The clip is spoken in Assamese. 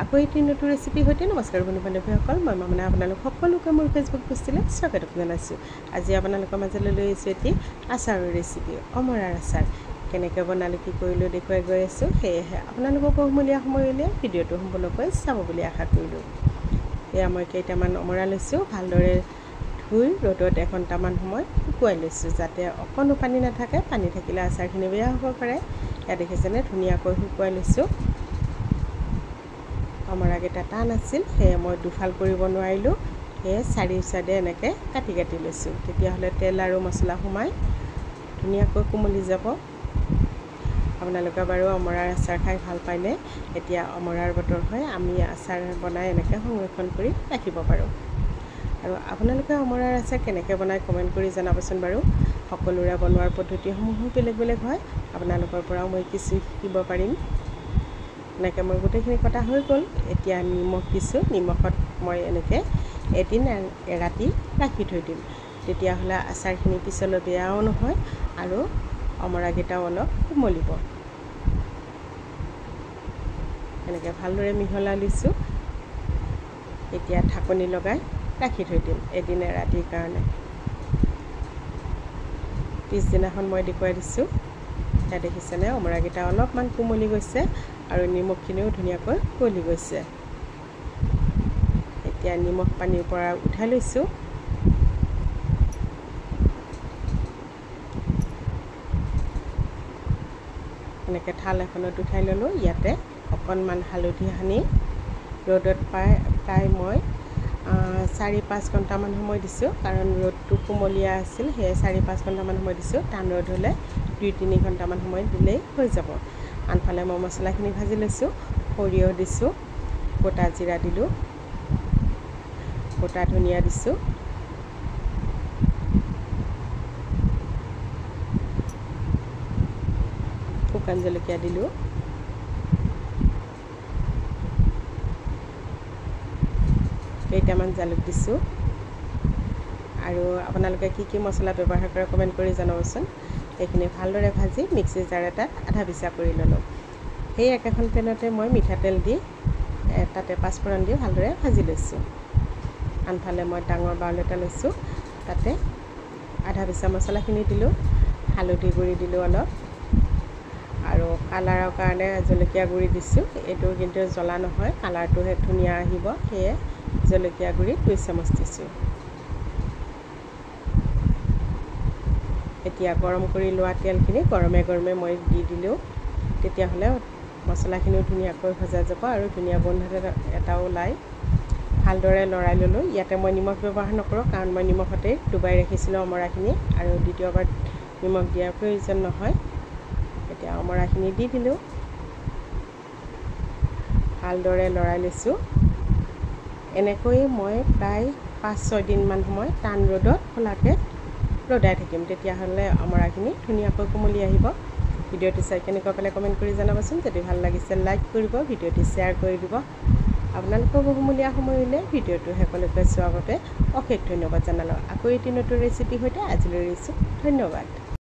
আকৌ এটি নতুন ৰেচিপিৰ সৈতে নমস্কাৰ বন্ধু বান্ধৱীসকল মই মানে আপোনালোক সকলোকে মোৰ ফেচবুক পেজটোলৈ স্বাগতম জনাইছোঁ। আজি আপোনালোকৰ মাজলৈ লৈ আহিছোঁ এটি আচাৰৰ ৰেচিপি, অমৰাৰ আচাৰ। কেনেকৈ বনালোঁ কি কৰিলোঁ দেখুৱাই গৈ আছোঁ। সেয়েহে আপোনালোকৰ বহুমূলীয়া সময় উলিয়াই ভিডিঅ'টো সম্পূৰ্ণকৈ চাব বুলি আশা কৰিলোঁ। এয়া মই কেইটামান অমৰা লৈছোঁ, ভালদৰে ধুই ৰ'দত এঘণ্টামান সময় শুকুৱাই লৈছোঁ, যাতে অকণো পানী নাথাকে। পানী থাকিলে আচাৰখিনি বেয়া হ'ব পাৰে। এয়া দেখিছেনে ধুনীয়াকৈ শুকুৱাই লৈছোঁ। অমৰাকেইটা টান আছিল, সেয়ে মই দুফাল কৰিব নোৱাৰিলোঁ। সেয়ে চাৰিও চাইডে এনেকৈ কাটি কাটি লৈছোঁ। তেতিয়াহ'লে তেল আৰু মছলা সোমাই ধুনীয়াকৈ কোমলি যাব। আপোনালোকে বাৰু অমৰাৰ আচাৰ খাই ভাল পায়নে? এতিয়া অমৰাৰ বতৰ হয়, আমি আচাৰ বনাই এনেকৈ সংৰক্ষণ কৰি ৰাখিব পাৰোঁ। আৰু আপোনালোকে অমৰাৰ আচাৰ কেনেকৈ বনাই কমেণ্ট কৰি জনাবচোন বাৰু। সকলোৰে বনোৱাৰ পদ্ধতিসমূহো বেলেগ বেলেগ হয়, আপোনালোকৰ পৰাও মই কিছু শিকিব পাৰিম। এনেকৈ মই গোটেইখিনি কটা হৈ গ'ল। এতিয়া নিমখ দিছোঁ। নিমখত মই এনেকৈ এদিন এৰাতি ৰাখি থৈ দিম। তেতিয়াহ'লে আচাৰখিনি পিছলৈ বেয়াও নহয় আৰু অমৰাকেইটাও অলপ কোমলিব। এনেকৈ ভালদৰে মিহলাই লৈছোঁ। এতিয়া ঢাকনি লগাই ৰাখি থৈ দিম এদিন এৰাতিৰ কাৰণে। পিছদিনাখন মই দেখুৱাই দিছোঁ। এতিয়া দেখিছেনে অমৰাকেইটা অলপমান কোমলি গৈছে আৰু নিমখখিনিও ধুনীয়াকৈ গলি গৈছে। এতিয়া নিমখ পানীৰ পৰা উঠাই লৈছোঁ। এনেকৈ থাল এখনত উঠাই ল'লোঁ। ইয়াতে অকণমান হালধি সানি ৰ'দত প্ৰায় মই 4-5 ঘণ্টামান সময় দিছোঁ, কাৰণ ৰ'দটো কুমলীয়া আছিল। সেয়ে 4-5 ঘণ্টামান সময় দিছোঁ। টান ৰ'দ হ'লে 2-3 ঘণ্টামান সময় দিলেই হৈ যাব। আনফালে মই মছলাখিনি ভাজি লৈছোঁ। সৰিয়হ দিছোঁ, গোটা জিৰা দিলোঁ, গোটা ধনিয়া দিছোঁ, শুকান জলকীয়া দিলোঁ, কেইটামান জালুক দিছোঁ। আৰু আপোনালোকে কি কি মছলা ব্যৱহাৰ কৰে কমেণ্ট কৰি জনাবচোন। এইখিনি ভালদৰে ভাজি মিক্সি জাৰ এটাত আধা পিচা কৰি ল'লোঁ। সেই একেখন পেনতে মই মিঠাতেল দি তাতে পাঁচফোৰণ দি ভালদৰে ভাজি লৈছোঁ। আনফালে মই ডাঙৰ বাউল এটা লৈছোঁ, তাতে আধা পিচা মছলাখিনি দিলোঁ, হালধি গুড়ি দিলোঁ অলপ, আৰু কালাৰৰ কাৰণে জলকীয়া গুড়ি দিছোঁ। এইটো কিন্তু জ্বলা নহয়, কালাৰটোহে ধুনীয়া আহিব। সেয়ে জলকীয়া গুড়ি 2 চামুচ দিছোঁ। এতিয়া গৰম কৰি লোৱা তেলখিনি গৰমে গৰমে মই দি দিলোঁ। তেতিয়াহ'লে মছলাখিনিও ধুনীয়াকৈ ভজা যাব আৰু ধুনীয়া গোন্ধ এটাও ওলায়। ভালদৰে লৰাই ল'লোঁ। ইয়াতে মই নিমখ ব্যৱহাৰ নকৰোঁ, কাৰণ মই নিমখতেই ডুবাই ৰাখিছিলোঁ অমৰাখিনি, আৰু দ্বিতীয়বাৰ নিমখ দিয়াৰ প্ৰয়োজন নহয়। এতিয়া অমৰাখিনি দি দিলোঁ। ভালদৰে লৰাই লৈছোঁ। এনেকৈয়ে মই প্ৰায় 5-6 দিনমান সময় টান ৰ'দত খোলাকৈ ৰ'দাই থাকিম। তেতিয়াহ'লে অমৰাখিনি ধুনীয়াকৈ কোমলি আহিব। ভিডিঅ'টো চাই কেনেকুৱা পালে কমেণ্ট কৰি জনাবচোন। যদি ভাল লাগিছে লাইক কৰিব, ভিডিঅ'টো শ্বেয়াৰ কৰি দিব। আপোনালোকৰ বহুমূলীয়া সময় উলিয়াই ভিডিঅ'টো শেষলৈকে চোৱাৰ বাবে অশেষ ধন্যবাদ জনালোঁ। আকৌ এটি নতুন ৰেচিপিৰ সৈতে আজিলৈ এৰিছোঁ। ধন্যবাদ।